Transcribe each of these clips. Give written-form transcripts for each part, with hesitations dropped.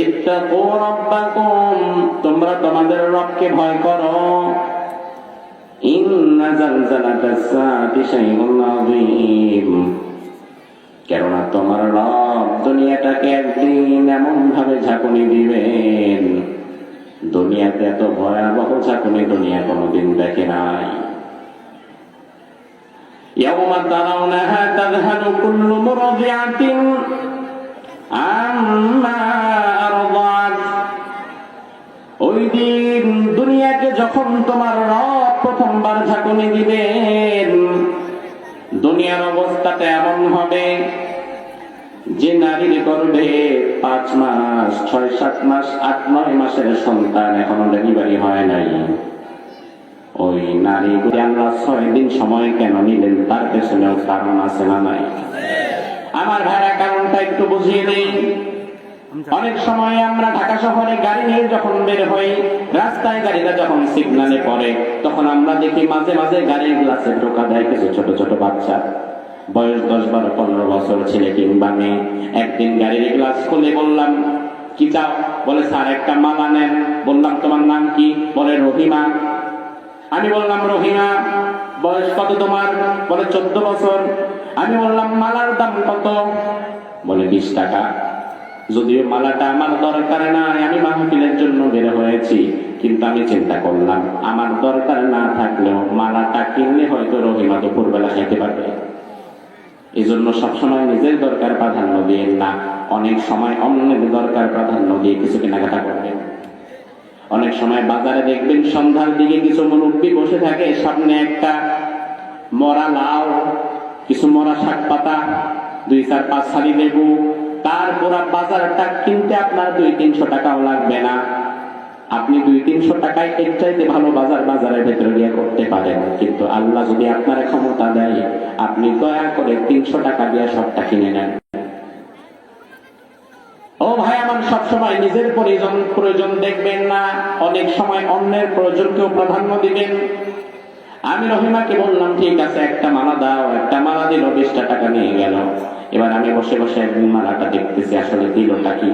ইত্তাকু রাব্বাকুম, তোমরা তোমাদের রবকে ভয় করো। ইন্না জালজালাতাস সাআতি শাইউন আযীম, কেননা তোমার রব দুনিয়াটাকে একদিন এমন ভাবে ঝাঁকুনি দিবেন, দুনিয়াতে এত ভয়াবহ ঝাঁকুনি দুনিয়া কোনোদিন দেখে নাই। ইয়াওমা তারাউনাহা তাযহালু কুল্লু মুরদিআতিন আম্মা আরদাত, ওই দিন দুনিয়াকে যখন তোমার রব প্রথমবার ঝাঁকুনি দিবেন, দুনিয়ার অবস্থাটা এমন হবে যে নারীর গর্ভে 5 মাস 6-7 মাস 8-9 মাসের সন্তান এখনো ডেলিভারি হয় নাই, ওই নারী আল্লাহ 6 দিন সময় কেন নিলেন তার পেছনেও কারণ আছে না নাই? আমার ভাইরা, কারণটা একটু বুঝিয়ে দেই। অনেক সময় আমরা ঢাকা শহরে গাড়ি নিয়ে যখন বের হই, রাস্তায় গাড়িটা যখন সিগন্যালে পড়ে, তখন আমরা দেখি মাঝে মাঝে গাড়ির গ্লাসে টোকা দেয় কিছু ছোট ছোট বাচ্চা, বয়স 10-12-15 বছর ছেলে কিংবা মেয়ে। একদিন গাড়ির গ্লাস খুলে বললাম, কি চাও? বলে, স্যার একটা মালা নেন। বললাম, তোমার নাম কি? বলে, রহিমা। আমি বললাম, রহিমা, বয়স কত তোমার? বলে, 14 বছর। আমি বললাম, মালার দাম কত? বলে, 20 টাকা। যদিও মালাটা আমার দরকার নাই, আমি মাহফিলের জন্য বের হয়েছি, কিন্তু আমি চিন্তা করলাম আমার দরকার না থাকলেও মালাটা কিনলে হয়তো রহিমা দুপুরবেলা খেতে পারবে। এই জন্য সবসময় নিজের দরকার প্রাধান্য দিয়ে না, অনেক সময় অন্যের দরকার প্রাধান্য দিয়ে কিছু কেনাকাটা করবেন। অনেক সময় বাজারে দেখবেন সন্ধ্যার দিকে কিছু মুরব্বী বসে থাকে, সামনে একটা মরা লাউ, কিছু মরা শাক পাতা, 2-4-5 সারি লেবু, তার পুরা বাজারটা কিনতে আপনার 200-300 টাকাও লাগবে না। আপনি 200-300 টাকায় এর চাইতে ভালো বাজার বাজারের ভেতরে গিয়ে করতে পারেন, কিন্তু আল্লাহ যদি আপনার ক্ষমতা দেয়, আপনি দয়া করে 300 টাকা দিয়ে সবটা কিনে নেন। ও ভাই আমার, সবসময় নিজের প্রয়োজন দেখবেন না, অনেক সময় অন্যের প্রয়োজনকেও প্রাধান্য দিবেন। আমি রহিমাকে বললাম, ঠিক আছে একটা মালা দাও। একটা মালা দিল, 20 টাকা নিয়ে গেল। এবার আমি বসে বসে একদিন মালাটা দেখতেছি আসলে দিলটা কি।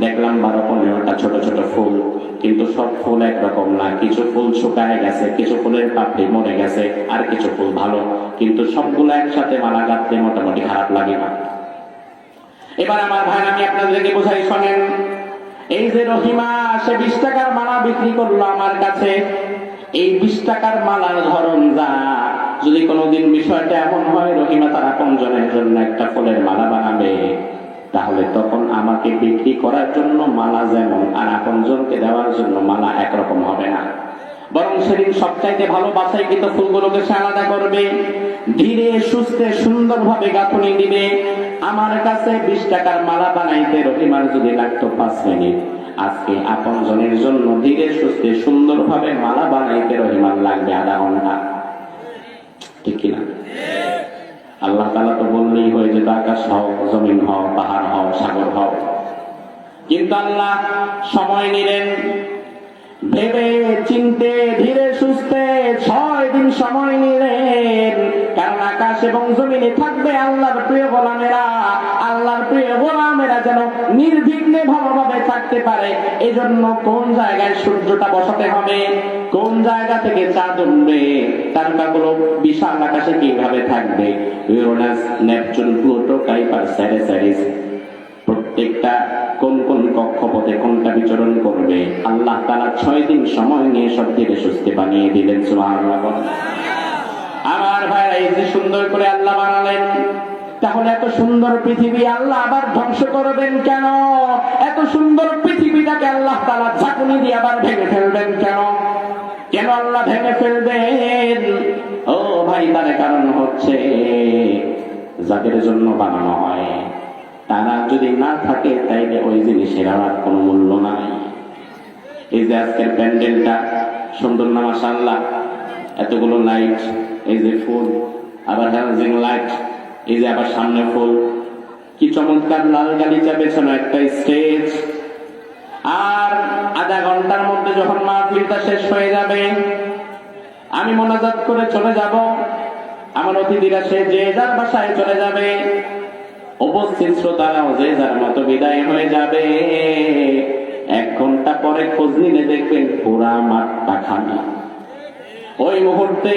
দেখলাম 12-15টা ছোট ছোট ফুল, কিন্তু সব ফুল একরকম না। কিছু ফুল শুকায় গেছে, কিছু ফুলের পাপড়ি মরে গেছে, আর কিছু ফুল ভালো, কিন্তু সবগুলো একসাথে মালা গাঁথতে মোটামুটি খারাপ লাগে না। এবার আমার ভাই, আমি আপনাদেরকে বোঝাই, শোনেন। এই যে রহিমা, সে 20 টাকার মালা বিক্রি করলো আমার কাছে। এই 20 টাকার মালার ধরন যা, যদি কোনোদিন বিষয়টা এমন হয় রহিমা তার আপনজনের জন্য একটা ফুলের মালা বানাবে, তাহলে তখন আমাকে বিক্রি করার জন্য মালা যেমন, আর আপনজনকে দেওয়ার জন্য মালা একরকম হবে না। বরং সেদিন সবচাইতে ভালো বাছাইকৃত ফুলগুলোকে সে আলাদা করবে, ধীরে সুস্থে সুন্দরভাবে গাঁথনি দিবে। আমার কাছে 20 টাকার মালা বানাইতে রহিমার যদি লাগতো 5 মিনিট, আজকে আপনজনের জন্য ধীরে সুস্থে সুন্দরভাবে মালা বানাইতে রহিমার লাগবে আধা ঘন্টা। ঠিক কিনা? আল্লাহ তাআলা তো বললেই হয়ে যেত আকাশ হও, জমিন হও, পাহাড় হও, সাগর হও, কিন্তু আল্লাহ সময় নিলেন, ভেবে চিনতে ধীরে সুস্থে 6 দিন সময় নিলেন। কারণ আকাশ এবং জমিনে থাকবে আল্লাহর প্রিয় গোলামেরা, আল্লাহর প্রিয় গোলামেরা যেন নির্বিঘ্নে ভালোভাবে থাকতে পারে। এজন্য কোন জায়গায় সূর্যটা বসাতে হবে, কোন জায়গা থেকে চাঁদ উঠবে, তারকাগুলো বিশাল আকাশে কিভাবে থাকবে, ইউরেনাস, নেপচুন, প্লুটো, কাইপার, স্যারেসারিস, প্রত্যেকটা কোন কোন কক্ষপথে কোনটা বিচরণ করবে, আল্লাহ তাআলা 6 দিন সময় নিয়ে সব ধীরে সুস্থে বানিয়ে দিলেন। সুবহানাল্লাহ। আমার ভাইরা, এই যে সুন্দর করে আল্লাহ বানালেন, তাহলে এত সুন্দর পৃথিবী আল্লাহ আবার ধ্বংস করবেন কেন? এত সুন্দর পৃথিবীটাকে আল্লাহ তাআলা ঝাঁকুনি দিয়ে আবার ভেঙে ফেলবেন কেন? কেন আল্লাহ ভেঙে ফেলবেন? ও ভাই, তার কারণ হচ্ছে যাদের জন্য বানানো হয় তারা যদি না থাকে, তাইলে ওই জিনিসের আর কোনো মূল্য নাই। এই যে আজকের প্যান্ডেলটা সুন্দর না মাশাআল্লাহ, এতগুলো লাইট, এই যে ফুল, আবার হ্যালোজেন লাইট, এই যে আবার সামনে ফুল, কি চমৎকার লাল গালিচা, পেছনে একটা স্টেজ। আর আধা ঘন্টার মধ্যে যখন মাহফিলটা শেষ হয়ে যাবে, আমি মোনাজাত করে চলে যাব, আমার অতিথিরা সে যে যার বাসায় চলে যাবে, উপস্থিত শ্রোতারাও যে যার মতো বিদায় হয়ে যাবে। পরে খোঁজ নিলে দেখবেন পুরা মাঠটা খালি। ওই মুহূর্তে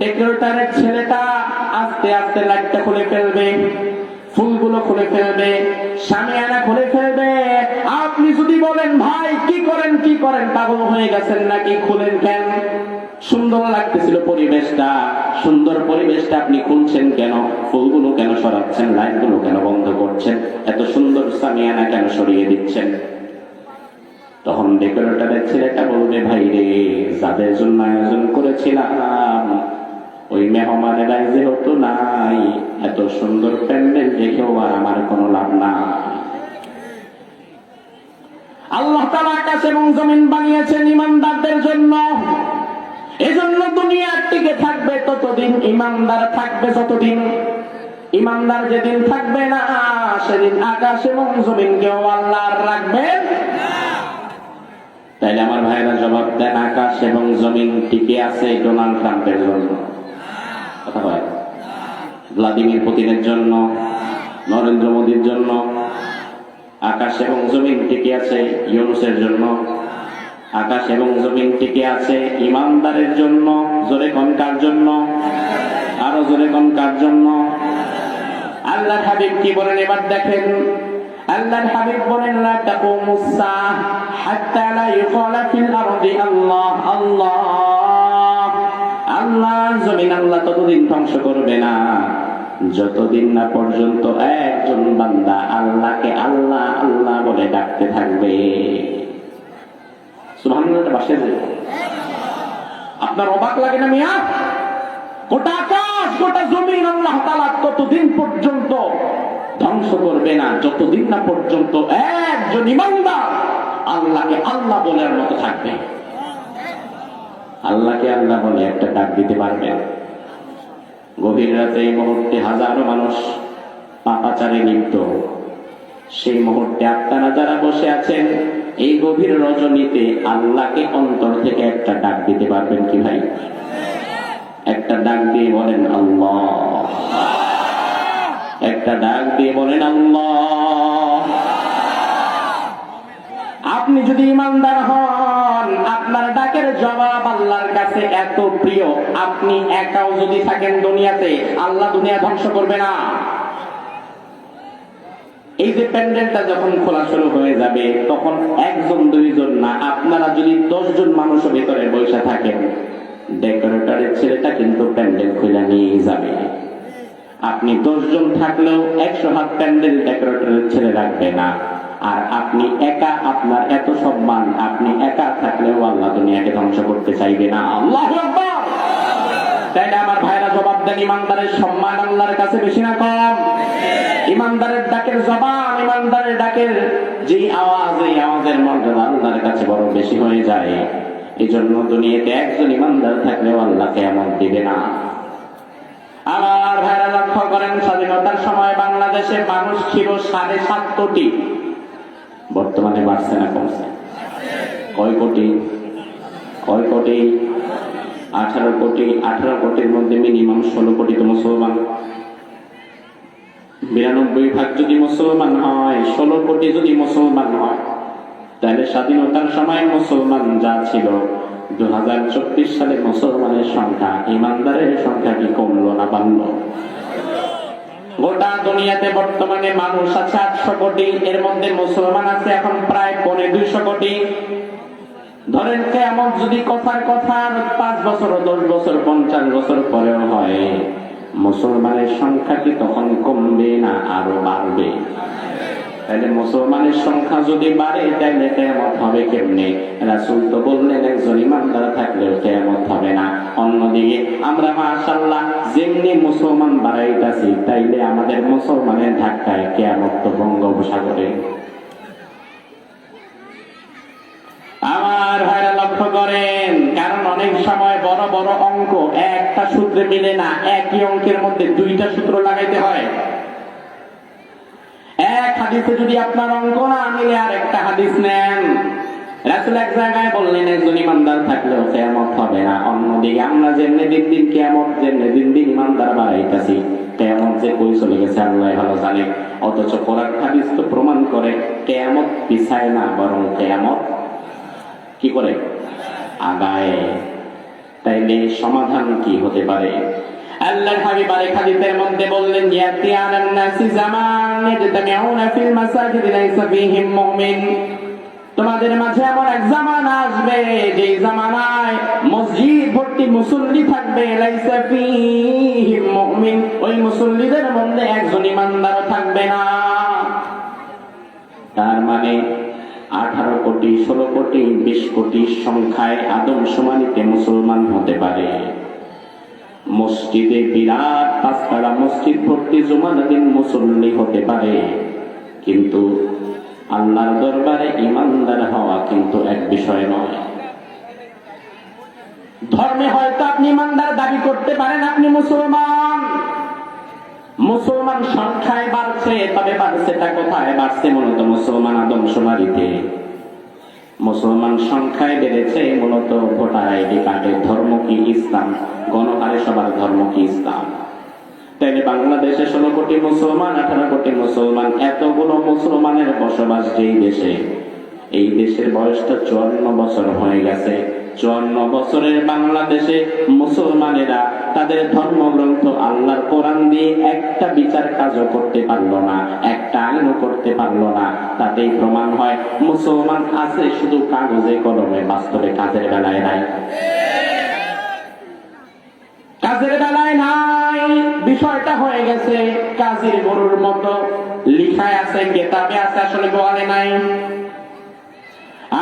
ডেকোরেটরের ছেলেটা আস্তে আস্তে লাইটটা খুলে ফেলবে, ফুলগুলো খুলে ফেলবে, শামিয়ানা খুলে ফেলবে। আপনি যদি বলেন ভাই কি করেন পাগল হয়ে গেছেন নাকি, খুলেন কেন? সুন্দর লাগতেছিল পরিবেশটা, সুন্দর পরিবেশটা আপনি খুলছেন কেন? ফুলগুলো কেন সরাচ্ছেন? লাইটগুলো কেন বন্ধ করছেন? এত সুন্দর শামিয়ানা কেন সরিয়ে দিচ্ছেন? তখন ডেকোরেটরের ছেলেটা বলবে, ভাই রে, যাদের জন্য আয়োজন করেছিলাম ওই মেহমানেরা যেহেতু নাই, এত সুন্দর প্যান্ডেল দেখেও আর আমার কোনো লাভ না। আল্লাহ তাআলা আকাশ এবং জমিন বানিয়েছেন ঈমানদারদের জন্য। এজন্য দুনিয়া টিকে থাকবে ততদিন, ঈমানদার থাকবে যতদিন। ঈমানদার যেদিন থাকবে না, সেদিন আকাশ এবং জমিনকেও আল্লাহ রাখবেন না। তাইলে আমার ভাইরা জবাব দেন, আকাশ এবং জমিন টিকে আছে ডোনাল্ড ট্রাম্পের জন্য? কথা হয় ভ্লাদিমির পুতিনের জন্য, নরেন্দ্র মোদীর জন্য? আকাশ এবং জমিন টিকে আছে ইউনূসের জন্য? আকাশ এবং জমিন টিকে আছে ঈমানদারের জন্য। জোরে কোন কার জন্য? আরো জোরে কোন কার জন্য? আল্লাহর হাবিব কি বলেন এবার দেখেন। আল্লাহর হাবিব বলেন, লা তাকুমুস সাআহ হাত্তা লা ইউকালা ফিল আরদি আল্লাহ আল্লাহ। আল্লাহ জমিন আল্লাহ ততদিন ধ্বংস করবে না যতদিন না পর্যন্ত একজন বান্দা আল্লাহকে আল্লাহ আল্লাহ বলে ডাকতে থাকবে। সুবহানাল্লাহ। বাসে আপনার অবাক লাগে না মিয়া? গোটা আকাশ গোটা জমিন আল্লাহ তাআলা ততদিন পর্যন্ত ধ্বংস করবে না যতদিন না পর্যন্ত একজন ঈমানদার আল্লাহকে আল্লাহ বলার মতো থাকবে। আল্লাহকে আল্লাহ বলে একটা ডাক দিতে পারবেন। গভীর রাতে এই মুহূর্তে হাজারো মানুষ পাপাচারে লিপ্ত, সেই মুহূর্তে আপনারা যারা বসে আছেন এই গভীর রজনীতে আল্লাহকে অন্তর থেকে একটা ডাক দিতে পারবেন কি ভাই? একটা ডাক দিয়ে বলেন আল্লাহ, একটা ডাক দিয়ে বলেন আল্লাহ। আপনি যদি ঈমানদার হন, আপনার ডাকের জবাব আল্লাহর কাছে এত প্রিয়, আপনি একাও যদি থাকেন দুনিয়াতে, আল্লাহ দুনিয়া ধ্বংস করবে না। এই যে প্যান্ডেলটা যখন খোলা শুরু হয়ে যাবে, তখন একজন দুইজন না, আপনারা যদি 10 জন মানুষ ভিতরে বসে থাকেন, ডেকোরেটরের ছেলেটা কিন্তু প্যান্ডেল খুলে নিয়ে যাবে। আপনি 10 জন থাকলেও 100 হাত প্যান্ডেল ডেকোরেটরের ছেলে রাখবে না। আর আপনি একা, আপনার এত সম্মান, আপনি একা থাকলেও আল্লাহ দুনিয়াকে ধ্বংস করতে চাইবে না। আল্লাহু আকবার। তাই না আমার ভাইরা জবাব দেন, ঈমানদারের সম্মান আল্লাহর কাছে বেশি না কম? ঈমানদারের ডাকের জবান, ঈমানদারের ডাকের যে আওয়াজ, এই আওয়াজের মর্যাদা আল্লাহর কাছে বড় বেশি হয়ে যায়। এই জন্য দুনিয়াতে একজন ঈমানদার থাকলেও আল্লাহ কিয়ামত দিবে না। আমার ভাইরা লক্ষ্য করেন, স্বাধীনতার সময় বাংলাদেশে মানুষ ছিল 7.5 কোটি। বর্তমানে বাড়ছে না কমছে? কয় কোটি? 18 কোটি। 18 কোটির মধ্যে মিনিমাম 16 কোটি তো মুসলমান। 92% যদি মুসলমান হয়, 16 কোটি যদি মুসলমান হয়, তাহলে স্বাধীনতার সময় মুসলমান যা ছিল, 2024 সালে মুসলমানের সংখ্যা, ঈমানদারের সংখ্যা কি কমলো না বাড়লো? গোটা দুনিয়াতে বর্তমানে মানুষ আছে 800 কোটি, এর মধ্যে মুসলমান আছে এখন প্রায় 250 কোটি। ধরেন কিয়ামত যদি কথার কথা 5 বছর, 10 বছর, 50 বছর পরেও হয়, মুসলমানের সংখ্যা কি তখন কমবে না আরো বাড়বে? তাহলে মুসলমানের সংখ্যা যদি বাড়ে, তাহলে কিয়ামত হবে কেমনে? রাসূল তো বললেন একজন ঈমানদার থাকলেও কিয়ামত হবে না। অন্যদিকে আমরা মাশাআল্লাহ যেমনি মুসলমান বাড়াইতাছি, তাইলে আমাদের মুসলমানের ধাক্কায় কিয়ামত তো বঙ্গোপসাগরে। আমার ভাইরা লক্ষ্য করেন, কারণ অনেক সময় বড় বড় অঙ্ক একটা সূত্রে মিলে না, একই অঙ্কের মধ্যে 2টা সূত্র লাগাইতে হয়। এক হাদিসে যদি আপনার অঙ্ক না মিলে আর একটা হাদিস নেন, রাসূল এক জায়গায় বললেন একজন ঈমানদার থাকলেও কিয়ামত হবে না। অন্যদিকে আমরা যেমনি দিন দিন কিয়ামত, যেমনি দিন দিন ঈমানদার বাড়াইতাছি, কিয়ামত যে কই চলে গেছে আল্লাহ ভালো জানে। অথচ কোরআন হাদিস তো প্রমাণ করে কিয়ামত পিছায় না, বরং কিয়ামত কি করে? আগায়। তাইলে সমাধান কি হতে পারে? আল্লাহর হাবিব আরেক হাদিসের মধ্যে বললেন, ইয়াতি আলান নাসি জামান ইয়াজতামিউনা ফিল মাসাজিদ লাইসা ফীহিম মুমিন। তোমাদের মাঝে এমন এক জামানা আসবে যে জামানায় মসজিদ ভর্তি মুসল্লি থাকবে, লাইসা ফীহিম মুমিন, ওই মুসল্লিদের মধ্যে একজন ইমানদার থাকবে না। তার মানে 18 কোটি, 16 কোটি, 20 কোটি সংখ্যায় আদমশুমারিতে মুসলমান হতে পারে। মসজিদে বিরাট 5 তলা মসজিদ ভর্তি জুমার দিন মুসল্লি হতে পারে, কিন্তু আল্লাহর দরবারে ইমানদার হওয়া কিন্তু এক বিষয় নয়। ধর্মে হয়তো আপনি ইমানদার দাবি করতে পারেন, আপনি মুসলমান, মুসলমান সংখ্যায় বাড়ছে, তবে বাড়ছেটা কোথায়? বাড়ছে মূলত মুসলমান আদমশুমারিতে। মুসলমান সংখ্যায় বেড়েছে মূলত ভোটার আইডি কার্ডের। ধর্ম কি? ইসলাম। গণহারে সবার ধর্ম কি? ইসলাম। তাইলে বাংলাদেশে 16 কোটি মুসলমান, 18 কোটি মুসলমান, এতগুলো মুসলমানের বসবাস যেই দেশে, এই দেশের বয়সটা 54 বছর হয়ে গেছে। 54 বছরের বাংলাদেশে মুসলমানেরা তাদের ধর্মগ্রন্থ আল্লাহর কোরআন দিয়ে একটা বিচার কাজও করতে পারলো না, একটা আইনও করতে পারলো না। তাতেই প্রমাণ হয় মুসলমান আছে শুধু কাগজে কলমে, বাস্তবে কাজের বেলায় নাই। কাজের বেলায় নাই। বিষয়টা হয়ে গেছে কাজের গরুর মতো, লিখায় আছে, কেতাবে আছে, আসলে বলে নাই।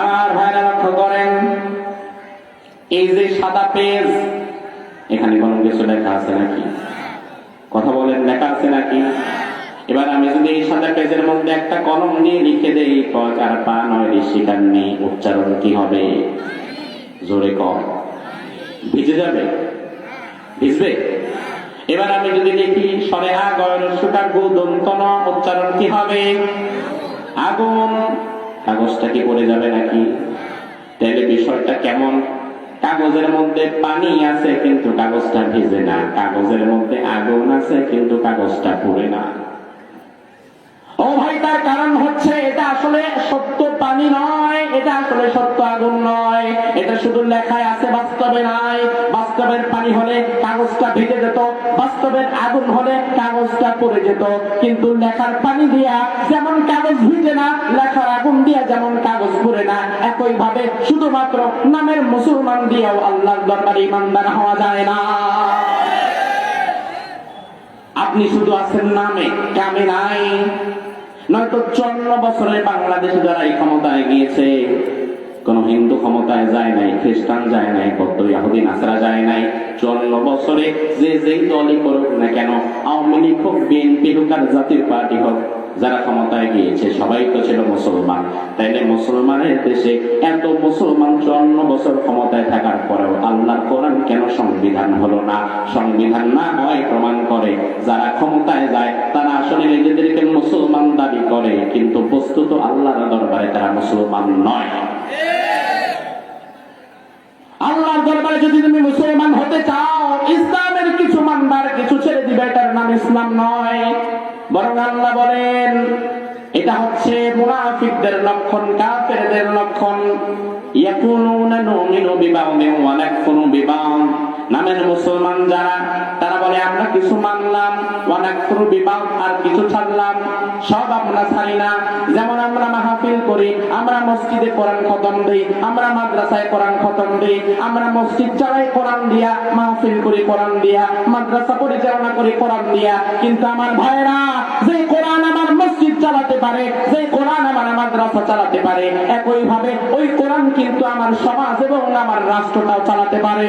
আমার ভাইরা লক্ষ্য করেন, এই যে সাদা পেজ, এখানে কোনো কিছু লেখা আছে নাকি? কথা বলেন, লেখা আছে নাকি? এবার আমি যদি এই সাদা পেজের মধ্যে একটা কলম নিয়ে লিখে দেই, আর পা নয় ঋষিকার নেই, উচ্চারণ কি হবে? জোরে কম। ভিজে যাবে? ভিজবে? এবার আমি যদি লিখি সরে আগর সুটা গুদন্তন, উচ্চারণ কি হবে? আগুন। কাগজটা কি পড়ে যাবে নাকি? তাহলে বিষয়টা কেমন? কাগজের মধ্যে পানি আছে কিন্তু কাগজটা ভিজে না, কাগজের মধ্যে আগুন আছে কিন্তু কাগজটা পুড়ে না। ও ভাই, তার কারণ হচ্ছে এটা আসলে সত্য পানি নয়, এটা আসলে সত্য আগুন নয়, এটা শুধু লেখায় আছে, বাস্তবে নাই। বাস্তবের পানি হলে কাগজটা ভিজে যেত, বাস্তবের আগুন হলে কাগজটা পড়ে যেত। কিন্তু লেখার পানি দিয়া যেমন কাগজ ভিজে না, লেখার আগুন দিয়া যেমন কাগজ পুড়ে না, একই ভাবে শুধুমাত্র নামের মুসলমান দিয়েও আল্লাহর দরবারে ইমানদার হওয়া যায় না। আপনি শুধু আছেন নামে, কামে নাই। নয়তো 54 বছরে বাংলাদেশে যারা এই ক্ষমতায় গিয়েছে, কোন হিন্দু ক্ষমতায় যায় নাই, খ্রিস্টান যায় নাই, বৌদ্ধ ইহুদি নাসারা যায় নাই। 54 বছরে যে যেই দলই করুক না কেন, আওয়ামী লীগ হোক, বিএনপি হোক আর জাতীয় পার্টি হোক, যারা ক্ষমতায় গিয়েছে সবাই তো ছিল মুসলমান। তাইলে মুসলমানের দেশে এত মুসলমান 54 বছর ক্ষমতায় থাকার পরেও আল্লাহর কোরআন কেন সংবিধান হলো না? সংবিধান না হয় প্রমাণ করে যারা ক্ষমতায় যায় তারা আসলে নিজেদেরকে মুসলমান দাবি করে, কিন্তু বস্তুত আল্লাহর দরবারে তারা মুসলমান নয়। আল্লাহর দরবারে যদি তুমি মুসলমান হতে চাও, ইসলামের কিছু মানবার, কিছু ছেড়ে দিবে, এটার নাম ইসলাম নয়। বরং আল্লাহ বলেন এটা হচ্ছে মুনাফিকদের লক্ষণ, কাফেরদের লক্ষণ। ইয়াকুলুনা নুমিনু বিবাউদিন ওয়া নাকফুরু বিবাউদ। নামের মুসলমান যারা, তারা বলে আমরা কিছু মানলাম, ওয়া নাকফুরু বিবাউদ, আর কিছু ছাড়লাম। সব আমরা ছাড়ি না। যেমন আমরা মাহফিল করি, আমরা মসজিদে কোরআন খতম দেই, আমরা মাদ্রাসায় কোরআন খতম দেই, আমরা মসজিদ চালাই কোরআন দিয়া, মাহফিল করি কোরআন দিয়া, মাদ্রাসা পরিচালনা করি কোরআন দিয়া। কিন্তু আমার ভাইরা, যে কোরআন আমার মসজিদ চালাতে পারে, যে কোরআন আমার মাদ্রাসা চালাতে পারে, একই ভাবে ওই কোরআন কিন্তু আমার সমাজ এবং আমার রাষ্ট্রটাও চালাতে পারে।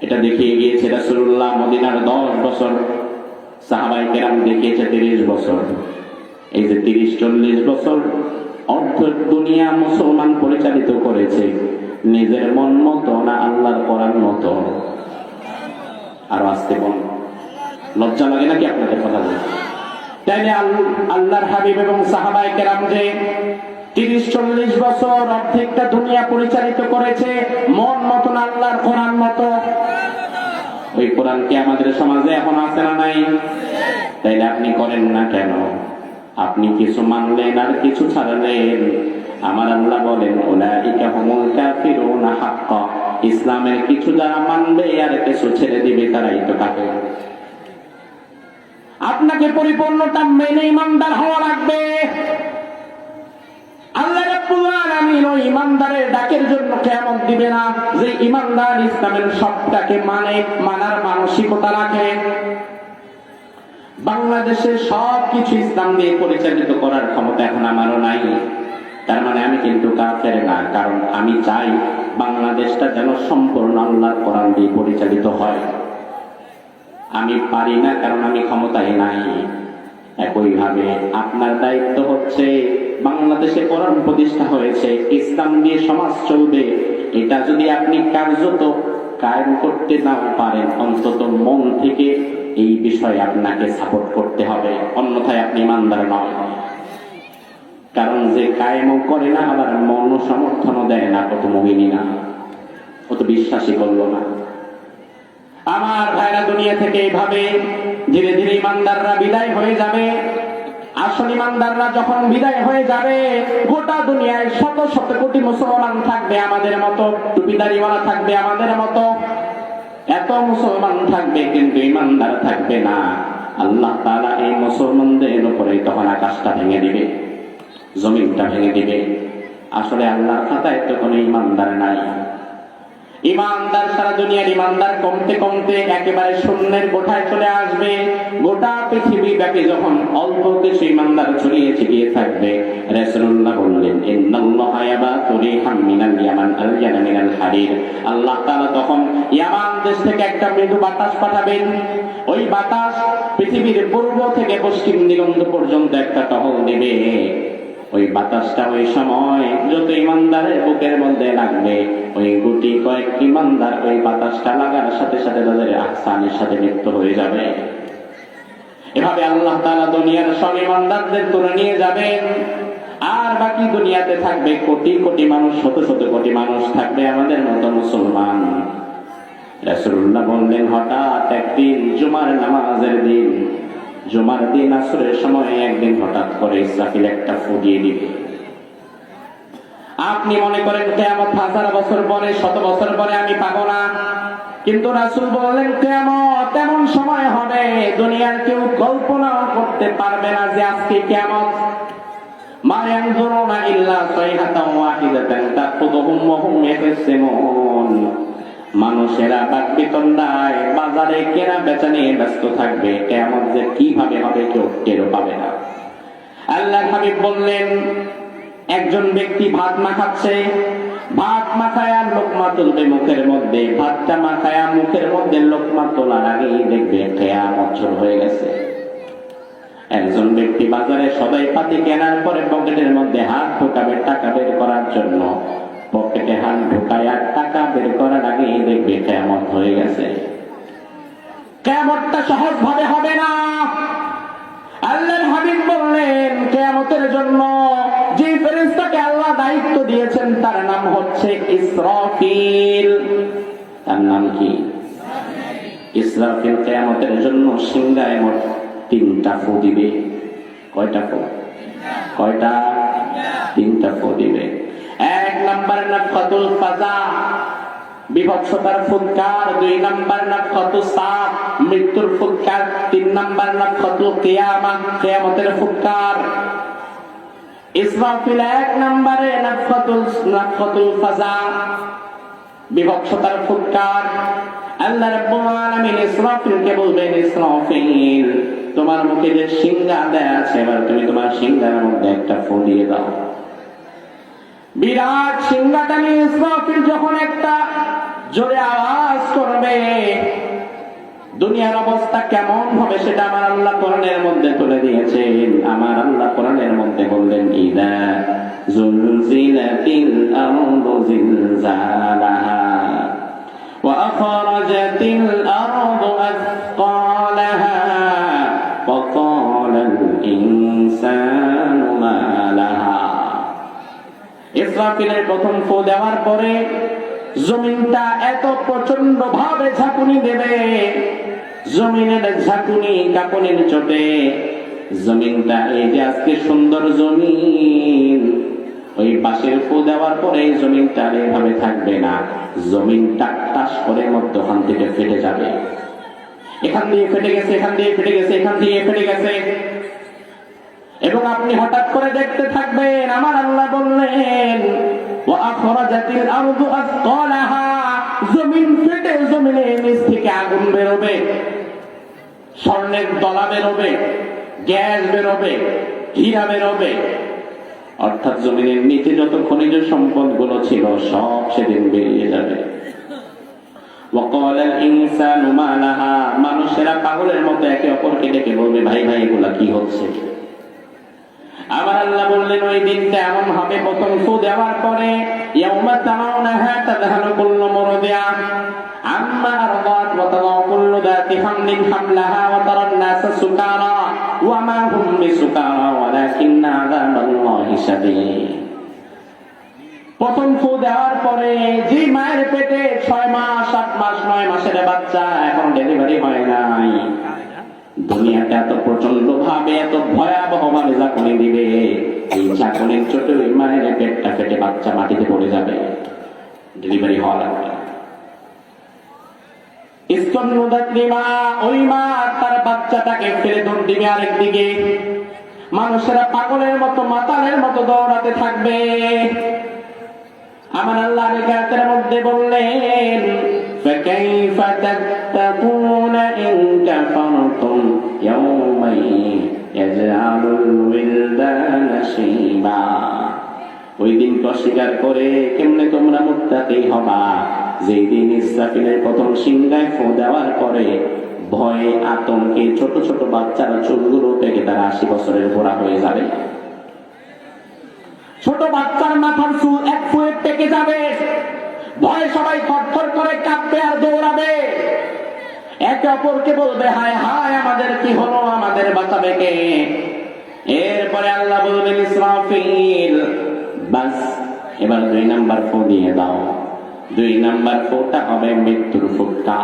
এটা দেখিয়ে গিয়েছে রাসূলুল্লাহ মদিনার 10 বছর, সাহাবায়ে কেরাম দেখিয়েছে 30 বছর। এই যে 30-40 বছর অর্ধ দুনিয়া মুসলমান পরিচালিত করেছে, নিজের মন মতো না আল্লাহর কোরআন মতো। আর আসতে বল, লজ্জা লাগে নাকি আপনাদের কথা বলতে? তাইলে আল্লাহর হাবিব এবং সাহাবায়ে কেরাম যে 30-40 বছর অর্ধেকটা দুনিয়া পরিচালিত করেছে মন মতন, আল্লাহর কোরআন মতো। ওই কোরআন কি আমাদের সমাজে এখন আছে না নাই? তাইলে আপনি করেন না কেন? আপনি কিছু মানলেন আর কিছু ছাড়লেন। আমার আল্লাহ বলেন উলাইকা হুমুল কাফিরুনা হাক্কা, ইসলামের কিছু যারা মানবে আর কিছু ছেড়ে দিবে তারাই তো কাফের। আপনাকে পরিপূর্ণতা মেনে ইমানদার হওয়া লাগবে। আল্লাহ রাব্বুল আলামিন ওই ইমানদারের ডাকের জন্য কিয়ামত দিবে না যে ইমানদার ইসলামের সবটাকে মানার মানসিকতা রাখে। বাংলাদেশে সবকিছু ইসলাম দিয়ে পরিচালিত করার ক্ষমতা এখন আমারও নাই। তার মানে আমি কিন্তু কাফের না, কারণ আমি চাই বাংলাদেশটা যেন সম্পূর্ণ আল্লাহর কোরআন দিয়ে পরিচালিত হয়। আমি পারি না কারণ আমি ক্ষমতায় নাই। একইভাবে আপনার দায়িত্ব হচ্ছে বাংলাদেশে কোরআন প্রতিষ্ঠা হয়েছে, ইসলাম দিয়ে সমাজ চলবে, এটা যদি আপনি কার্যত কায়েম করতে না পারেন, অন্তত মন থেকে এই বিষয়ে আপনাকে সাপোর্ট করতে হবে, অন্যথায় আপনি ইমানদার নয়। কারণ যে কায়েমও করে না আবার মন সমর্থনও দেয় না, কত মুমিনি না, কত বিশ্বাসী করলো না। আমার ভাইরা, দুনিয়া থেকে এইভাবে ধীরে ধীরে ইমানদাররা বিদায় হয়ে যাবে। আসল ইমানদাররা যখন বিদায় হয়ে যাবে, গোটা দুনিয়ায় শত শত কোটি মুসলমান থাকবে আমাদের মতো, টুপিদারিওয়ালা থাকবে আমাদের মতো, এত মুসলমান থাকবে, কিন্তু ইমানদার থাকবে না। আল্লাহ তাআলা এই মুসলমানদের উপরে তখন আকাশটা ভেঙে দিবে, জমিনটা ভেঙে দিবে। আসলে আল্লাহর খাতায় তো কোনো ইমানদার নাই। ইমানদার সারা দুনিয়ার ইমানদার কমতে কমতে একেবারে শূন্যের কোঠায় চলে আসবে। গোটা পৃথিবী ব্যাপী যখন অল্প কিছু ইমানদার ছড়িয়ে ছিটিয়ে থাকবে, রাসূলুল্লাহ বললেন ইন্নাল্লাহা ইয়াবাতু রিহাম মিনাল ইয়ামান আলজানা মিনাল হারির, আল্লাহ তাআলা তখন ইয়ামান দেশ থেকে একটা মৃদু বাতাস পাঠাবেন। ওই বাতাস পৃথিবীর পূর্ব থেকে পশ্চিম দিগন্ত পর্যন্ত একটা টহল দিবে। ওই বাতাসটা ওই সময় যত ইমানদারের বুকের মধ্যে লাগবে, ওই গুটি কয়েক ইমানদার ওই বাতাসটা লাগার সাথে সাথে তাদের আহসানের সাথে মৃত্যু হয়ে যাবে। এভাবে আল্লাহ তাআলা দুনিয়ার সব ইমানদারদের তুলে নিয়ে যাবেন, আর বাকি দুনিয়াতে থাকবে কোটি কোটি মানুষ, শত শত কোটি মানুষ থাকবে আমাদের মতো মুসলমান। রাসূলুল্লাহ বললেন, হঠাৎ একদিন জুমার নামাজের দিন, জুমার দিন আসরের সময় একদিন হঠাৎ করে ইসরাফিল একটা ফু দিয়ে দিবে। আপনি মনে করেন কিয়ামত 1000 বছর পরে, 100 বছর পরে আমি পাবো না, কিন্তু রাসূল বললেন কিয়ামত এমন সময় হবে দুনিয়ার কেউ কল্পনাও করতে পারবে না যে আজকে কিয়ামত। মা ইয়ানজুরুনা ইল্লা সাইহাতান ওয়াহিদাতান তাখুযুহুম ওয়া হুম ইয়াখসিমুন, মানুষেরা বাকবিতন্ডায় বাজারে কেনা বেচা নিয়ে ব্যস্ত থাকবে, কিয়ামত যে কিভাবে হবে কেউ টেরও পাবে না। আল্লাহর হাবিব বললেন, একজন ব্যক্তি ভাত মাখাচ্ছে, ভাত মাখায়া লোকমা তুলবে মুখের মধ্যে, ভাতটা মাখায়া মুখের মধ্যে লোকমা তোলার আগেই দেখবে কিয়ামত শুরু হয়ে গেছে। একজন ব্যক্তি বাজারে সদাই পাতি কেনার পরে পকেটের মধ্যে হাত ঢোকাবে টাকা বের করার জন্য, পকেটে হাত ঢোকায়া টাকা বের করার আগেই দেখবে কিয়ামত হয়ে গেছে। কিয়ামতটা সহজ ভাবে হবে না। আল্লাহর হাবিব বললেন, কিয়ামতের জন্য যে ফেরেশতাকে আল্লাহ দায়িত্ব দিয়েছেন তার নাম হচ্ছে ইসরাফিল। তার নাম কি? ইসরাফিল কিয়ামতের জন্য সিংহায় মোট 3টা ফু দিবে। কয়টা ফু? কয়টা? 3টা ফু দিবে। 1 নাম্বার নাফখাতুল ফাজা, বিভৎসতার ফুৎকার। 2 নাম্বার নাফখাতুস সাআত, মৃত্যুর ফুৎকার। 3 নাম্বার নাফখাতুল কিয়ামত, কিয়ামতের ফুৎকার। ইসরাফিল 1 নম্বরে নাফখাতুল ফাজা, বিভৎসতার ফুৎকার। আল্লাহ রাব্বুল আলামিন ইসরাফিলকে বলবেন, ইসরাফিল তোমার মুখে যে সিংহা দেয়া আছে, এবার তুমি তোমার সিংহার মধ্যে একটা ফু দিয়ে দাও। বিরাট সিংহাটা নিয়ে ইসরাফিল যখন একটা জোরে আওয়াজ করবে, দুনিয়ার অবস্থা কেমন হবে সেটা আমার আল্লাহ কোরআনের মধ্যে তুলে দিয়েছেন। আমার আল্লাহ কোরআনের মধ্যে বললেন, ইদা জুলজিলাতিল আরদু জিলজালাহা ওয়া আখরাজাতিল আরদু আথকালাহা ওয়া ক্বালাল ইনসানু মা লাহা। ইসরাফিলের প্রথম ফু দেওয়ার পরে জমিনটা এত প্রচন্ড ভাবে ঝাঁকুনি দেবে, জমিনের ঝাঁকুনি কাঁপুনির চোটে জমিনটা, এই যে আজকে সুন্দর জমিন, ওই বাঁশের ফু দেওয়ার পরে এই জমিনটা এইভাবে থাকবে না, জমিনটা টাস করে মধ্যখান থেকে ফেটে যাবে। এখান দিয়ে ফেটে গেছে, এখান দিয়ে ফেটে গেছে, এখান দিয়ে ফেটে গেছে, এবং আপনি হঠাৎ করে দেখতে থাকবেন। আমার আল্লাহ বললেন ওয়াখরাজাতিল আরদু আসকালাহা, জমিন ফেটে জমিনের নিচ থেকে আগুন বেরোবে, স্বর্ণের দলা বেরোবে, গ্যাস বেরোবে, হীরা বেরোবে, অর্থাৎ জমিনের নিচে যত খনিজ সম্পদ গুলো ছিল সব সেদিন বেরিয়ে যাবে। ওয়াকালাল ইনসানু মা লাহা, মানুষেরা পাগলের মতো একে অপরকে ডেকে বলবে, ভাই ভাই এগুলা কি হচ্ছে? আমার আল্লাহ বললেন ওই দিনটা এমন হবে, প্রথম ফু দেওয়ার পরে ইয়াউমা তারাউনাহা তাযহালু কুল্লু মুরদিআ আম্মা আরদাত ওয়া তাদাউ কুল্লু যাতি হামলিন হামলাহা ওয়া তারান নাসা সুকারা ওয়া মা হুম বিসুকারা ওয়ালাকিন্না আযাবাল্লাহি শাদীদ। প্রথম ফু দেওয়ার পরে যে মায়ের পেটে 6 মাস 7 মাস 9 মাসের বাচ্চা এখন ডেলিভারি হয় নাই, দুনিয়াতে এত প্রচন্ড ভাবে এত ভয়াবহ ভাবে ঝাঁকুনি দিবে, এই ঝাঁকুনির চোটে ওই মায়ের পেটটা ফেটে বাচ্চা মাটিতে পড়ে যাবে, ডেলিভারি হওয়া লাগবে। স্তন্যদাত্রীমা, ওই মা তার বাচ্চাটাকে ফেলে দৌড় দিবে আরেকদিকে, মানুষেরা পাগলের মতো মাতালের মতো দৌড়াতে থাকবে। আমার আল্লাহ আয়াতের মধ্যে বললেন فكيف تتقون إن كفرتم يوما يجعل الولدان شيبا, ওই দিনকে অস্বীকার করে কেমনে তোমরা মুত্তাকি হবা, যেই দিন ইসরাফিলের প্রথম সিংহায় ফু দেওয়ার পরে ভয়ে আতঙ্কে ছোট ছোট বাচ্চারা চুলগুলো পেকে তারা 80 বছরের বুড়া হয়ে যাবে। ছোট বাচ্চার মাথার চুল এক ফুয়ে পেকে যাবে, ভয়ে সবাই থরথর করে কাঁপবে আর দৌড়াবে, একে অপরকে বলবে হায় হায় আমাদের কি হলো, আমাদের বাঁচাবে কে? এরপরে আল্লাহ বলবেন ইসরাফিল বাস এবার 2 নাম্বার ফু দিয়ে দাও। 2 নাম্বার ফুটা হবে মৃত্যুর ফুটা।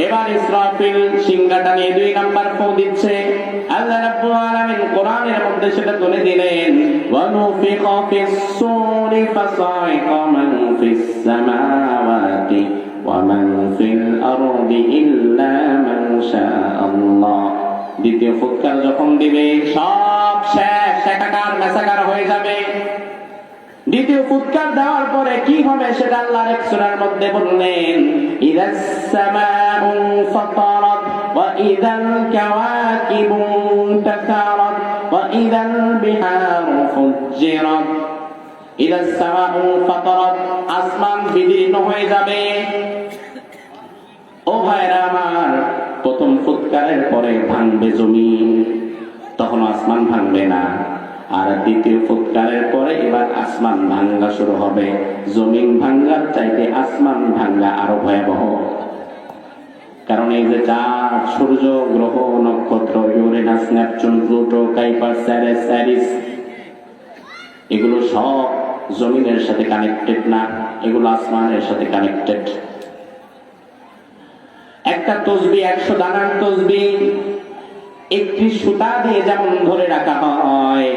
এবার ইসরাফিল সিংহাটা নিয়ে 2 নাম্বার ফু দিচ্ছে। আল্লাহ রাব্বুল আলামিন কোরআনের মধ্যে সেটা তুলে দিলেন, ওয়া নুফিখা ফিস সূরি ফাসাইকা মান ফিস সামাওয়াতি ওয়া মান ফিল আরদি ইল্লা মান শাআল্লাহ। দ্বিতীয় ফুৎকার যখন দিবে সব শেষ, একাকার মেসাকার হয়ে যাবে। দ্বিতীয় ফুৎকার দেওয়ার পরে কি হবে সেটা আল্লাহর এক সূরার মধ্যে বললেন, ইদাস সামাউ ফাতারাত ওয়া ইদাল কাওয়াকিবু তাসারাত ওয়া ইদাল বিহারু ফুজ্জিরাত। ইদাস সামাউ ফাতারাত, আসমান বিদীর্ণ হয়ে যাবে। ও ভাইরা আমার, প্রথম ফুৎকারের পরে ভাঙবে জমিন, তখন আসমান ভাঙবে না। আর দ্বিতীয় ফুৎকারের পরে এবার আসমান ভাঙ্গা শুরু হবে। জমিন ভাঙ্গার চাইতে আসমান ভাঙ্গা আরো ভয়াবহ। কারণ এই যে চাঁদ, সূর্য, গ্রহ, নক্ষত্র, Uranus, Neptune, Pluto, Kuiper, Ceres, স্যারিস, এগুলো সব জমিনের সাথে কানেক্টেড না, এগুলো আসমানের সাথে কানেক্টেড। একটা তসবি 100 দানার তসবি একটি সুতা দিয়ে যেমন ধরে রাখা হয়,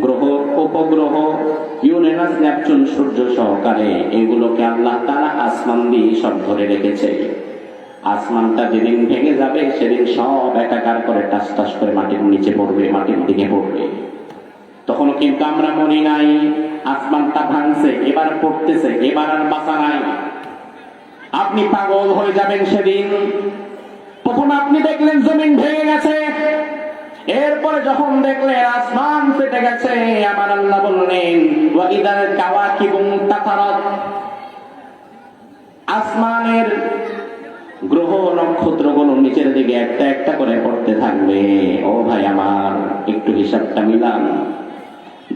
গ্রহ, উপগ্রহ, ইউরেনাস, নেপচুন, সূর্য সহকারে এগুলোকে আল্লাহ তাআলা আসমান দিয়ে সব ধরে রেখেছে। আসমানটা যেদিন ভেঙে যাবে সেদিন সব একাকার করে টাস টাস করে মাটির নিচে পড়বে, মাটির দিকে পড়বে। তখন কিন্তু আমরা মরি নাই, আসমানটা ভাঙছে, এবার পড়তেছে, এবার আর বাঁচা নাই। আপনি পাগল হয়ে যাবেন সেদিন। প্রথম আপনি দেখলেন জমিন ভেঙে গেছে, এরপরে যখন দেখলেন আসমান ফেটে গেছে, আমার আল্লাহ বললেন ওয়া ইদাল কাওয়াকিবু তাসারাত, আসমানের গ্রহ নক্ষত্রগুলো নিচের দিকে একটা একটা করে পড়তে থাকবে। ও ভাই আমার, একটু হিসাবটা মিলান।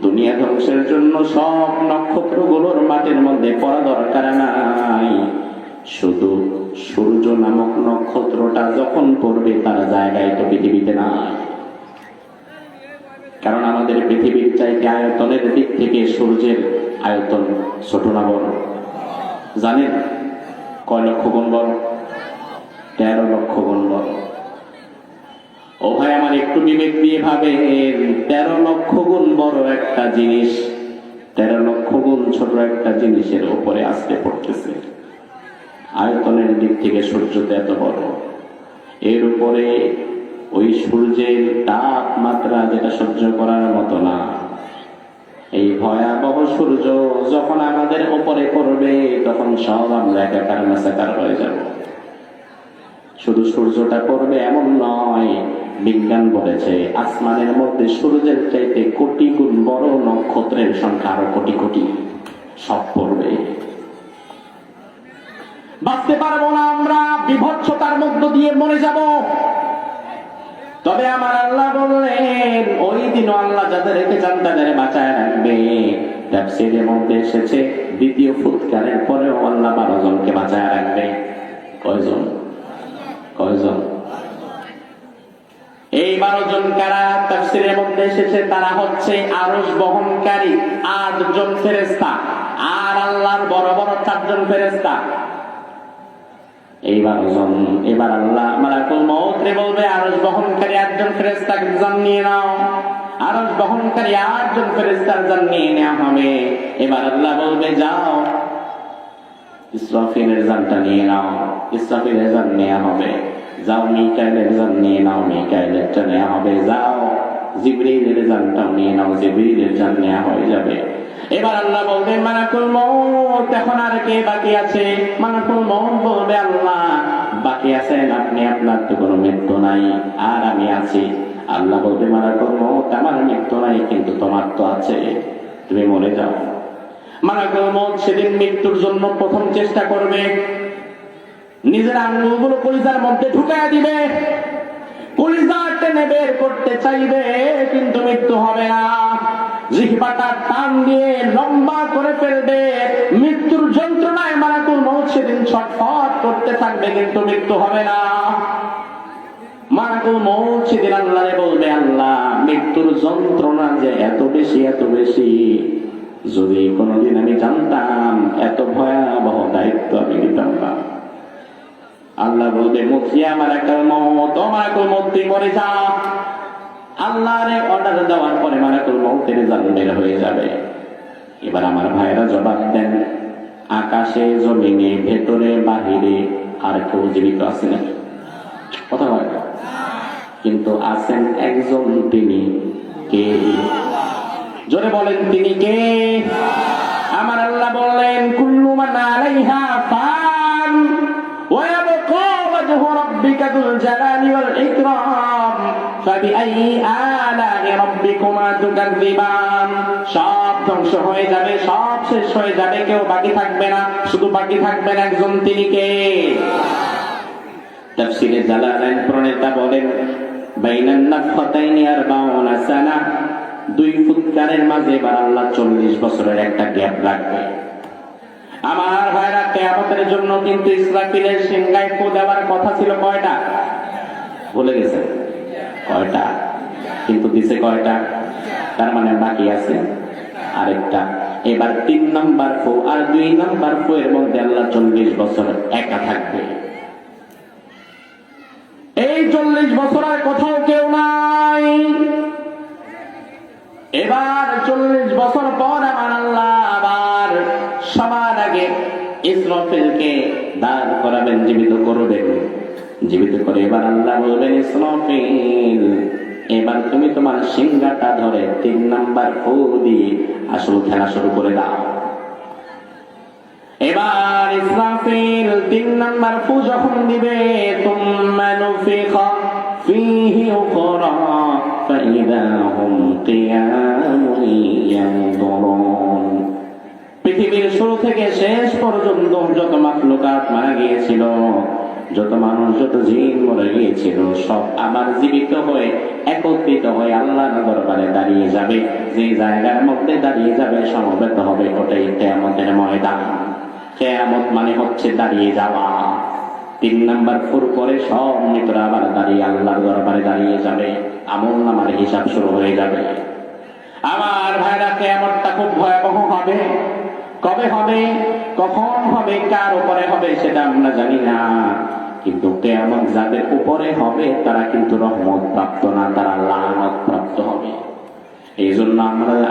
দুনিয়া ধ্বংসের জন্য সব নক্ষত্রগুলোর মাটির মধ্যে পড়া দরকার নাই, শুধু সূর্য নামক নক্ষত্রটা যখন পড়বে তার জায়গায় তো পৃথিবীতে নাই। কারণ আমাদের পৃথিবীর চাইতে আয়তনের দিক থেকে সূর্যের আয়তন ছোট না বড়? জানেন কয় লক্ষ গুণ বড়? 13 লক্ষ গুণ বড়। ও ও ভাই আমার একটু বিবেক দিয়ে ভাবেন, 13 লক্ষ গুণ বড় একটা জিনিস 13 লক্ষ গুণ ছোট একটা জিনিসের উপরে আসতে পড়তেছে। আয়তনের দিক থেকে সূর্যটা এত বড়, এর উপরে ওই সূর্যের তাপমাত্রা যেটা সহ্য করার মতো না। এই ভয়াবহ সূর্য যখন আমাদের উপরে পড়বে তখন সব আমরা একাকার মেসাকার হয়ে যাব। শুধু সূর্যটা পড়বে এমন নয়, বিজ্ঞান বলেছে আসমানের মধ্যে সূর্যের চাইতে কোটি গুণ বড় নক্ষত্রের সংখ্যা আরো কোটি কোটি, সব পড়বে। বাঁচতে পারবো না, আমরা বিভৎসতার মধ্য দিয়ে মরে যাব। তবে আমার আল্লাহ বললেন ওই দিনও আল্লাহ যাদের রেখে যান তাদের বাঁচায় রাখবে। তাফসীরের মধ্যে এসেছে দ্বিতীয় ফুৎকারের পরেও আল্লাহ 12 জনকে বাঁচায় রাখবে। কয়জন? এই 12 জন কারা? তাফসীরের মধ্যে এসেছে তারা হচ্ছে আরশ বহনকারী 8 জন ফেরেশতা আর আল্লাহর বড় বড় 4 জন ফেরেশতা। এই 12 জন। এবার আল্লাহ মালাকুল মউত রে বলবে আরশ বহনকারী 8 জন ফেরেশতাকে জান নিয়ে নাও। আরশ বহনকারী 8 জন ফেরেশতার জান নিয়ে নেওয়া হবে। এবার আল্লাহ বলবে যাও ইসরাফিলের জানটা নিয়ে নাও। ইসরাফিলের জান নেওয়া হবে। যাও মিকাইলের জান নিয়ে নাও। মিকাইলেরটা নেওয়া হবে। যাও জিবরিলের জানটাও নিয়ে নাও। জিবরিলের জান নেওয়া হয়ে যাবে। এবার আল্লাহ বলবেন মালাকুল মউত এখন আর কে বাকি আছে? মালাকুল মউত বলবে আল্লাহ বাকি আছেন আপনি, আপনার তো কোনো মৃত্যু নাই আর আমি আছি। আল্লাহ বলবে মালাকুল মউত আমার মৃত্যু নাই কিন্তু তোমার তো আছে, তুমি মরে যাও। মালাকুল মউত সেদিন মৃত্যুর জন্য প্রথম চেষ্টা করবে, নিজের আঙ্গুলগুলো কলিজার মধ্যে ঢুকায় দিবে, কলিজা টেনে বের করতে চাইবে কিন্তু মৃত্যু হবে না। জিহ্বাটা টান দিয়ে লম্বা করে ফেলবে, মৃত্যুর যন্ত্রণায় মালাকুল মউত সেদিন ছটফট করতে থাকবে কিন্তু মৃত্যু হবে না। মালাকুল মউত সেদিন আল্লাহরে বলবে আল্লাহ মৃত্যুর যন্ত্রণা যে এত বেশি, যদি কোনোদিন আমি জানতাম এত ভয়াবহ দায়িত্ব আমি নিতাম না। আল্লাহ বলবে মুখিয়া মালাকুল মউত, মালাকুল মউত তুই মরে যা। আল্লাহরে অর্ডার দেওয়ার পরে মালাকুল মউতের জান বের হয়ে যাবে। এবার আমার ভাইরা জবাব দেন, আকাশে জমিনে ভেতরে বাহিরে আর কেউ জীবিত আছে না? কথা হয় না, কিন্তু আছেন একজন, তিনি কে? জোরে বলেন তিনি কে? আমার আল্লাহ বললেন কুল্লু মান আলাইহা ফান ওয়া ইয়াবকা ওয়াজহু রাব্বিকা যুল জালালি ওয়াল ইকরাম ফাবিআইয়ি আলা'i রাব্বিকুমা তুকাযযিবান। সব ধ্বংস হয়ে যাবে, সব শেষ হয়ে যাবে, কেউ বাকি থাকবে না, শুধু বাকি থাকবেন একজন, তিনি কে? তাফসীরে জালালাইন প্রণেতা বলেন বাইনান নাফখাতাইনি 40 সানা, 2 ফুৎকারের মাঝে এবার আল্লাহ 40 বছরের একটা গ্যাপ রাখবে। আমার ভাইরা কিয়ামতের জন্য কিন্তু ইসরাফিলের সিংহায় ফু দেওয়ার কথা ছিল কয়টা? ভুলে গেছে কয়টা? কিন্তু দিছে কয়টা? তার মানে বাকি আছে আরেকটা। এবার 3 নাম্বার ফু আর 2 নাম্বার ফু এর মধ্যে আল্লাহ 40 বছর একা থাকবে। এই 40 বছর আর কোথাও কেউ নাই। এবার 40 বছর পর আমার আল্লাহ আবার সবার আগে ইসরাফিলকে দাঁড় করাবেন, জীবিত করবেন। জীবিত করে এবার আল্লাহ বলবেন ইসরাফিল এবার তুমি তোমার সিংহাটা ধরে 3 নাম্বার ফু দিয়ে আসল খেলা শুরু করে দাও। এবার ইসরাফিল 3 নাম্বার ফু যখন দিবে তুম্মা নুফিখা ফীহি উখরা ফাইদা হুম কিয়ামুন ইয়ানজুরুন। পৃথিবীর শুরু থেকে শেষ পর্যন্ত যত মাখলুকাত মারা গিয়েছিল, যত মানুষ, যত জিন মরে গিয়েছিল, সব আবার জীবিত হয়ে একত্রিত হয়ে আল্লাহর দরবারে দাঁড়িয়ে যাবে। যে জায়গার মধ্যে দাঁড়িয়ে যাবে সমবেত হবে ওটাই কিয়ামতের ময়দান। কিয়ামত মানে হচ্ছে দাঁড়িয়ে যাওয়া। 3 নাম্বার ফুর পরে সব মৃতরা আবার দাঁড়িয়ে আল্লাহর দরবারে দাঁড়িয়ে যাবে, আমলনামার হিসাব শুরু হয়ে যাবে। আমার ভাইরা কিয়ামতটা খুব ভয়াবহ হবে। কবে হবে, কখন হবে, কার উপরে হবে সেটা আমরা জানি না, কিন্তু কিয়ামত যাদের উপরে হবে তারা কিন্তু রহমত প্রাপ্ত না, তারা লানত প্রাপ্ত হবে। এই জন্য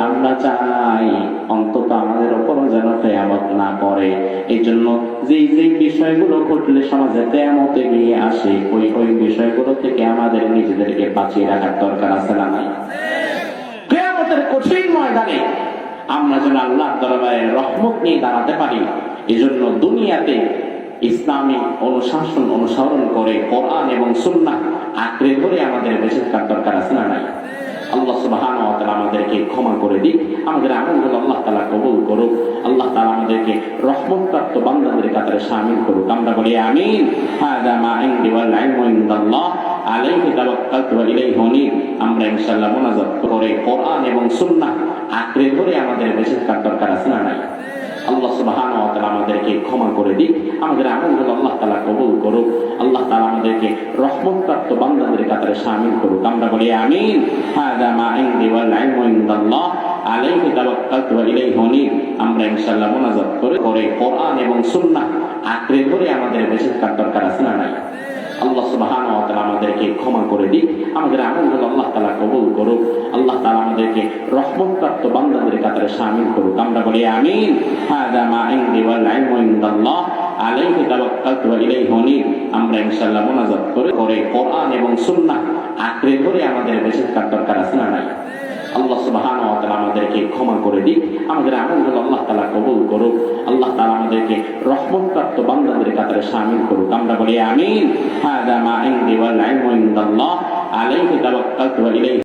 আমরা চাই অন্তত আমাদের উপর যেন কিয়ামত না পড়ে। এই জন্য যেই বিষয়গুলো ঘটলে সমাজে কিয়ামতে গিয়ে আসে, ওই বিষয়গুলো থেকে আমাদের নিজেদেরকে বাঁচিয়ে রাখার দরকার আছে না নাই? কিয়ামতের কঠিন ময়দানে আমরা যেন আল্লাহর দরবারে রহমত নিয়ে দাঁড়াতে পারি, এজন্য দুনিয়াতে ইসলামী অনুশাসন অনুসরণ করে কোরআন এবং সুন্নাহ আঁকড়ে ধরে আমাদের বেঁচে থাকার দরকার আছে না নাই? আল্লাহ সুবহানাহু ওয়া তাআলা আমাদেরকে ক্ষমা করে দিক, আমাদের আমলগুলো আল্লাহ তাআলা কবুল করুক, আল্লাহ তাআলা আমাদেরকে রহমতপ্রাপ্ত বান্দাদের কাতারে শামিল করুক। আমরা বলি আমিন। হাযা মা ইনদি ওয়াল ইলমু ইনদাল্লাহ আলাইহি তাওয়াক্কালতু ওয়া ইলাইহি উনীব। আমরা ইনশাআল্লাহ মুনাজাত করে কোরআন এবং সুন্নাহ আঁকড়ে ধরে আমাদের বেঁচে থাকার দরকার আছে না নাই? আল্লাহ সুবহানাহু ওয়া তাআলা আমাদেরকে ক্ষমা করে দিক, আমাদের আমলগুলো আল্লাহ তাআলা কবুল করুক, আল্লাহ তাআলা আমাদেরকে রহমতপ্রাপ্ত বান্দাদের কাতারে শামিল করুক। আমরা বলি আমিন। হাযা মা ইনদি ওয়াল ইলমু ইনদাল্লাহ আলাইহি তাওয়াক্কালতু ওয়া ইলাইহি উনীব। আমরা ইনশাআল্লাহ মুনাজাত করে কোরআন এবং সুন্নাহ আঁকড়ে ধরে আমাদের বেঁচে থাকার দরকার আছে না নাই? আল্লাহ সুবহানাহু ওয়া তাআলা আমাদেরকে ক্ষমা করে দিক, আমাদের আমলগুলো আল্লাহ তাআলা কবুল করুক, আল্লাহ তাআলা আমাদেরকে রহমতপ্রাপ্ত বান্দাদের কাতারে শামিল করুক। আমরা বলি আমিন। হাযা মা ইনদি ওয়াল ইলমু ইনদাল্লাহ আলাইহি তাওয়াক্কালতু ওয়া ইলাইহি উনীব। আমরা ইনশাআল্লাহ মুনাজাত করে কোরআন এবং সুন্নাহ আঁকড়ে ধরে আমাদের বেঁচে থাকার দরকার আছে না নাই? আল্লাহ সুবহানাহু ওয়া তাআলা আমাদেরকে ক্ষমা করে দিক, আমাদের আমলগুলো আল্লাহ তাআলা কবুল করুক, আল্লাহ তাআলা আমাদেরকে রহমতপ্রাপ্ত বান্দাদের কাতারে শামিল করুক। আমরা বলি আমিন। হাযা মা ইনদি ওয়াল ইলমু ইনদাল্লাহ আলাইহি তাওয়াক্কালতু ওয়া ইলাইহি